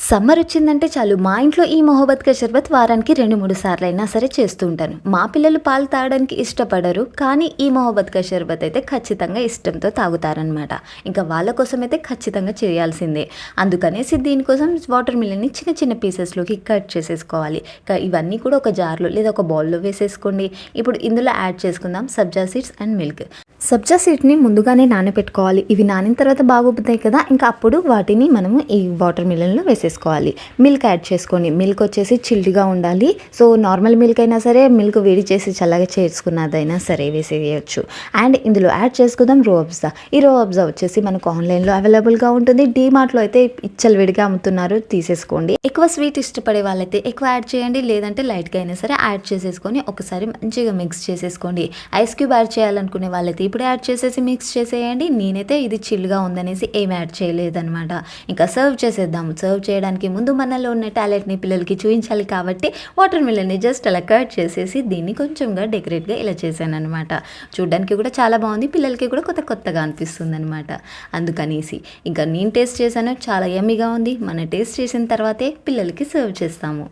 Summer వచ్చిందంటే చాలు మా ఇంట్లో ఈ మొహబ్బత్ కా షర్బత్ వారానికి 2-3 సార్లైనా సరే చేస్తూ ఉంటాను. మా పిల్లలు పాలు తాగడానికి ఇష్టపడరు. కానీ ఈ మొహబ్బత్ కా షర్బత్ అయితే ఖచ్చితంగా ఇష్టంతో తాగుతారనమాట. ఇంకా వాళ్ళ కోసం అయితే ఖచ్చితంగా చేయాల్సిందే. అందుకనేసి దీనికోసం వాటర్ మిలన్‌ని చిన్న చిన్న పీసెస్‌లోకి కట్ చేసేసుకోవాలి. ఇవన్నీ కూడా ఒక జార్‌లో లేదా ఒక బౌల్‌లో వేసేసుకోండి. ఇప్పుడు ఇందులో యాడ్ చేసుకుందాం సబ్జా సీడ్స్ అండ్ మిల్క్. సబ్జా సీడ్స్‌ని ముందుగానే నానబెట్టుకోవాలి. ఇవి నానిన తర్వాత బాగా ఉబ్బుతాయి కదా! ఇంకా అప్పుడు వాటిని మనము ఈ వాటర్ మిలన్‌లో వేసేసుకోవాలి. మిల్క్ యాడ్ చేసుకోండి. మిల్క్ వచ్చేసి చిల్డ్‌గా ఉండాలి. సో, నార్మల్ మిల్క్ అయినా సరే, మిల్క్ వేడి చేసి చల్లగా చేసుకున్నదైనా సరే వేసేయొచ్చు. అండ్ ఇందులో యాడ్ చేసుకుందాం రూఅబ్జా. ఈ రూఅబ్జా వచ్చేసి మనకు ఆన్‌లైన్‌లో అవైలబుల్‌గా ఉంటుంది. డీమార్ట్‌లో అయితే విచ్చలవిడిగా అమ్ముతున్నారు. తీసేసుకోండి. ఎక్కువ స్వీట్ ఇష్టపడే వాళ్ళైతే ఎక్కువ యాడ్ చేయండి. లేదంటే లైట్‌గా అయినా సరే యాడ్ చేసేసుకొని ఒకసారి మంచిగా మిక్స్ చేసేసుకోండి. ఐస్ క్యూబ్ యాడ్ చేయాలనుకునే వాళ్ళైతే ఇప్పుడు యాడ్ చేసేసి మిక్స్ చేసేయండి. నేనైతే ఇది చిల్‌గా ఉందనేసి ఏం యాడ్ చేయలేదనమాట. ఇంకా సర్వ్ చేసేద్దాము. సర్వ్ చేయడానికి ముందు మనలో ఉన్న టాలెంట్‌ని పిల్లలకి చూయించాలి కాబట్టి వాటర్ మిలన్‌ని జస్ట్ అలా కట్ చేసేసి దీన్ని కొంచెంగా డెకరేట్‌గా ఇలా చేశాననమాట. చూడ్డానికి కూడా చాలా బాగుంది. పిల్లలకి కూడా కొత్తగా అనిపిస్తుందనమాట. అందుకనేసి ఇంకా నేను టేస్ట్ చేశాను. చాలా యమ్మీగా ఉంది. మనం టేస్ట్ చేసిన తర్వాతే పిల్లలకి సర్వ్ చేస్తాము.